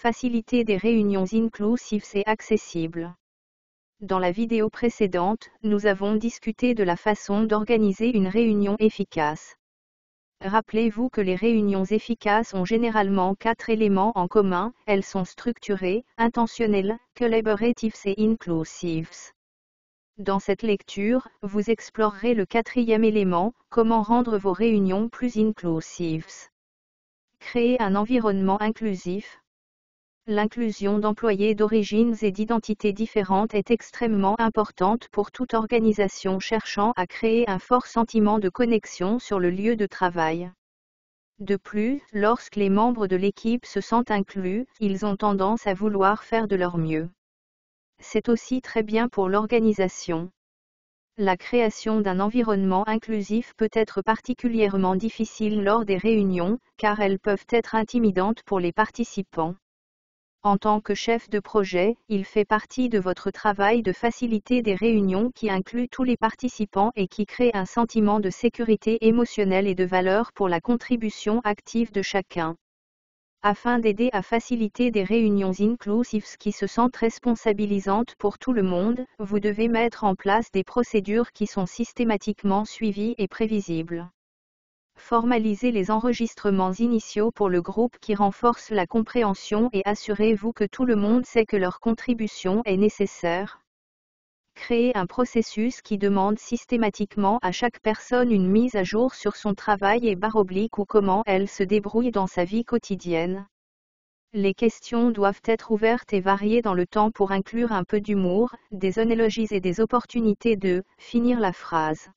faciliter des réunions inclusives et accessibles. Dans la vidéo précédente, nous avons discuté de la façon d'organiser une réunion efficace. Rappelez-vous que les réunions efficaces ont généralement 4 éléments en commun, elles sont structurées, intentionnelles, collaboratives et inclusives. Dans cette lecture, vous explorerez le 4e élément, comment rendre vos réunions plus inclusives. Créer un environnement inclusif. L'inclusion d'employés d'origines et d'identités différentes est extrêmement importante pour toute organisation cherchant à créer un fort sentiment de connexion sur le lieu de travail. De plus, lorsque les membres de l'équipe se sentent inclus, ils ont tendance à vouloir faire de leur mieux. C'est aussi très bien pour l'organisation. La création d'un environnement inclusif peut être particulièrement difficile lors des réunions, car elles peuvent être intimidantes pour les participants. En tant que chef de projet, il fait partie de votre travail de faciliter des réunions qui incluent tous les participants et qui créent un sentiment de sécurité émotionnelle et de valeur pour la contribution active de chacun. Afin d'aider à faciliter des réunions inclusives qui se sentent responsabilisantes pour tout le monde, vous devez mettre en place des procédures qui sont systématiquement suivies et prévisibles. Formalisez les enregistrements initiaux pour le groupe qui renforcent la compréhension et assurez-vous que tout le monde sait que leur contribution est nécessaire. Créez un processus qui demande systématiquement à chaque personne une mise à jour sur son travail et / ou comment elle se débrouille dans sa vie quotidienne. Les questions doivent être ouvertes et variées dans le temps pour inclure un peu d'humour, des analogies et des opportunités de finir la phrase.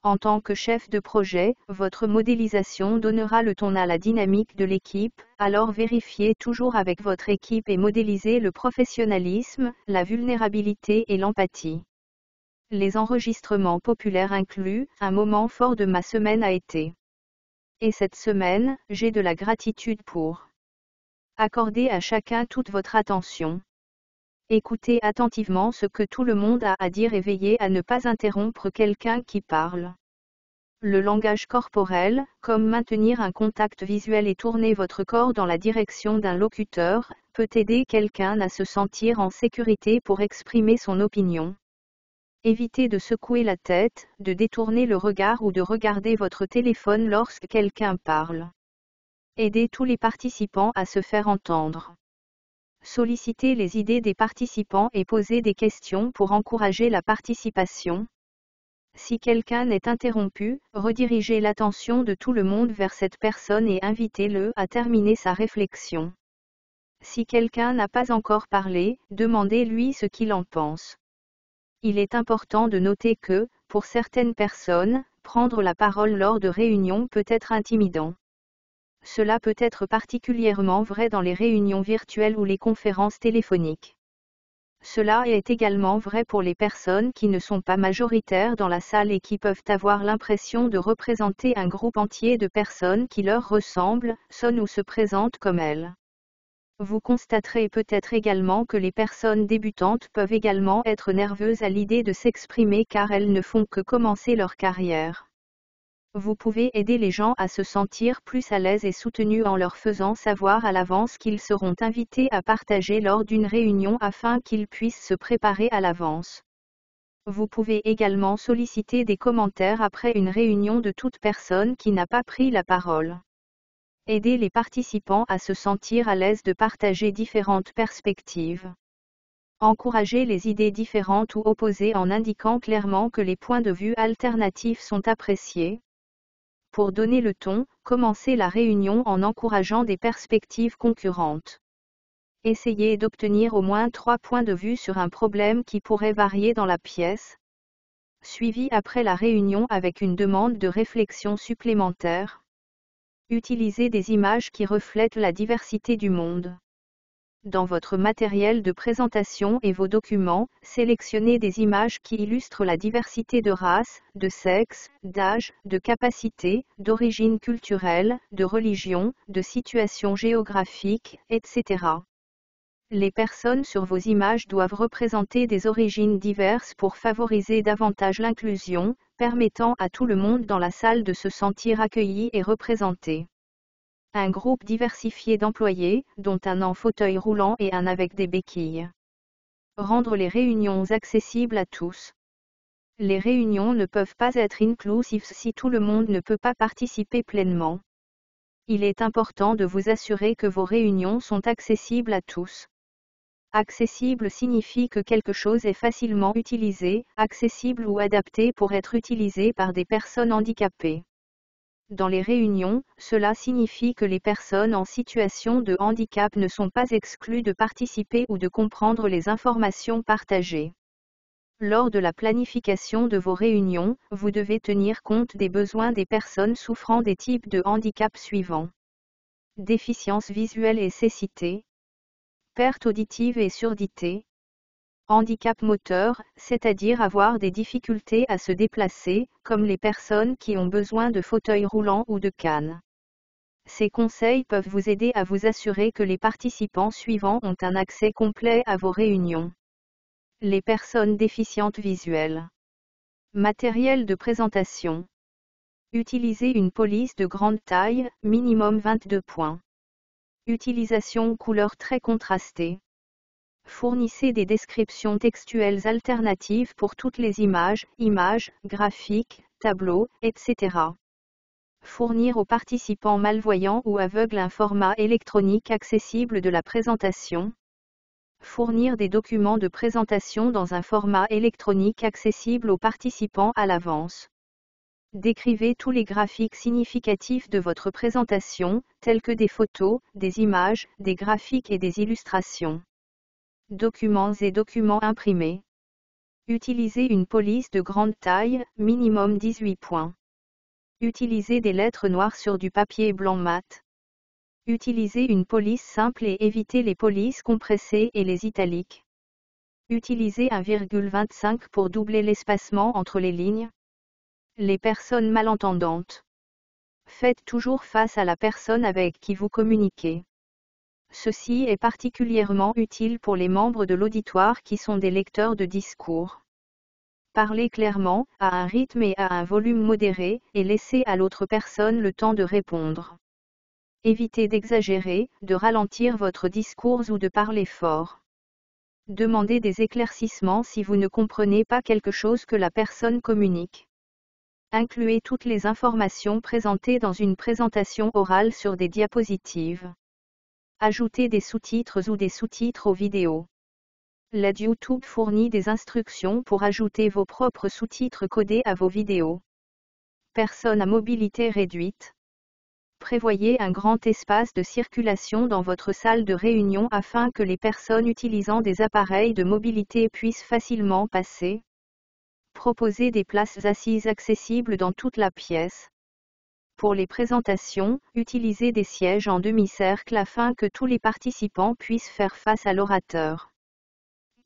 En tant que chef de projet, votre modélisation donnera le ton à la dynamique de l'équipe, alors vérifiez toujours avec votre équipe et modélisez le professionnalisme, la vulnérabilité et l'empathie. Les enregistrements populaires incluent « Un moment fort de ma semaine a été. Et cette semaine, j'ai de la gratitude pour. » Accordez à chacun toute votre attention. Écoutez attentivement ce que tout le monde a à dire et veillez à ne pas interrompre quelqu'un qui parle. Le langage corporel, comme maintenir un contact visuel et tourner votre corps dans la direction d'un locuteur, peut aider quelqu'un à se sentir en sécurité pour exprimer son opinion. Évitez de secouer la tête, de détourner le regard ou de regarder votre téléphone lorsque quelqu'un parle. Aidez tous les participants à se faire entendre. Sollicitez les idées des participants et posez des questions pour encourager la participation. Si quelqu'un est interrompu, redirigez l'attention de tout le monde vers cette personne et invitez-le à terminer sa réflexion. Si quelqu'un n'a pas encore parlé, demandez-lui ce qu'il en pense. Il est important de noter que, pour certaines personnes, prendre la parole lors de réunions peut être intimidant. Cela peut être particulièrement vrai dans les réunions virtuelles ou les conférences téléphoniques. Cela est également vrai pour les personnes qui ne sont pas majoritaires dans la salle et qui peuvent avoir l'impression de représenter un groupe entier de personnes qui leur ressemblent, sonnent ou se présentent comme elles. Vous constaterez peut-être également que les personnes débutantes peuvent également être nerveuses à l'idée de s'exprimer car elles ne font que commencer leur carrière. Vous pouvez aider les gens à se sentir plus à l'aise et soutenus en leur faisant savoir à l'avance qu'ils seront invités à partager lors d'une réunion afin qu'ils puissent se préparer à l'avance. Vous pouvez également solliciter des commentaires après une réunion de toute personne qui n'a pas pris la parole. Aidez les participants à se sentir à l'aise de partager différentes perspectives. Encouragez les idées différentes ou opposées en indiquant clairement que les points de vue alternatifs sont appréciés. Pour donner le ton, commencez la réunion en encourageant des perspectives concurrentes. Essayez d'obtenir au moins 3 points de vue sur un problème qui pourrait varier dans la pièce. Suivi après la réunion avec une demande de réflexion supplémentaire. Utilisez des images qui reflètent la diversité du monde. Dans votre matériel de présentation et vos documents, sélectionnez des images qui illustrent la diversité de races, de sexe, d'âge, de capacités, d'origine culturelle, de religion, de situation géographique, etc. Les personnes sur vos images doivent représenter des origines diverses pour favoriser davantage l'inclusion, permettant à tout le monde dans la salle de se sentir accueilli et représenté. Un groupe diversifié d'employés, dont un en fauteuil roulant et un avec des béquilles. Rendre les réunions accessibles à tous. Les réunions ne peuvent pas être inclusives si tout le monde ne peut pas participer pleinement. Il est important de vous assurer que vos réunions sont accessibles à tous. Accessible signifie que quelque chose est facilement utilisé, accessible ou adapté pour être utilisé par des personnes handicapées. Dans les réunions, cela signifie que les personnes en situation de handicap ne sont pas exclues de participer ou de comprendre les informations partagées. Lors de la planification de vos réunions, vous devez tenir compte des besoins des personnes souffrant des types de handicap suivants. Déficience visuelle et cécité. Perte auditive et surdité. Handicap moteur, c'est-à-dire avoir des difficultés à se déplacer, comme les personnes qui ont besoin de fauteuils roulants ou de cannes. Ces conseils peuvent vous aider à vous assurer que les participants suivants ont un accès complet à vos réunions. Les personnes déficientes visuelles. Matériel de présentation. Utilisez une police de grande taille, minimum 22 points. Utilisation couleurs très contrastées. Fournissez des descriptions textuelles alternatives pour toutes les images, graphiques, tableaux, etc. Fournir aux participants malvoyants ou aveugles un format électronique accessible de la présentation. Fournir des documents de présentation dans un format électronique accessible aux participants à l'avance. Décrivez tous les graphiques significatifs de votre présentation, tels que des photos, des images, des graphiques et des illustrations. Documents et documents imprimés. Utilisez une police de grande taille, minimum 18 points. Utilisez des lettres noires sur du papier blanc mat. Utilisez une police simple et évitez les polices compressées et les italiques. Utilisez 1,25 pour doubler l'espacement entre les lignes. Les personnes malentendantes. Faites toujours face à la personne avec qui vous communiquez. Ceci est particulièrement utile pour les membres de l'auditoire qui sont des lecteurs de discours. Parlez clairement, à un rythme et à un volume modéré, et laissez à l'autre personne le temps de répondre. Évitez d'exagérer, de ralentir votre discours ou de parler fort. Demandez des éclaircissements si vous ne comprenez pas quelque chose que la personne communique. Incluez toutes les informations présentées dans une présentation orale sur des diapositives. Ajoutez des sous-titres ou des sous-titres aux vidéos. L'aide YouTube fournit des instructions pour ajouter vos propres sous-titres codés à vos vidéos. Personnes à mobilité réduite. Prévoyez un grand espace de circulation dans votre salle de réunion afin que les personnes utilisant des appareils de mobilité puissent facilement passer. Proposez des places assises accessibles dans toute la pièce. Pour les présentations, utilisez des sièges en demi-cercle afin que tous les participants puissent faire face à l'orateur.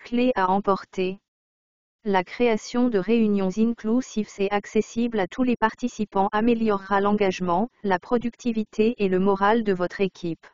Clés à emporter. La création de réunions inclusives et accessibles à tous les participants améliorera l'engagement, la productivité et le moral de votre équipe.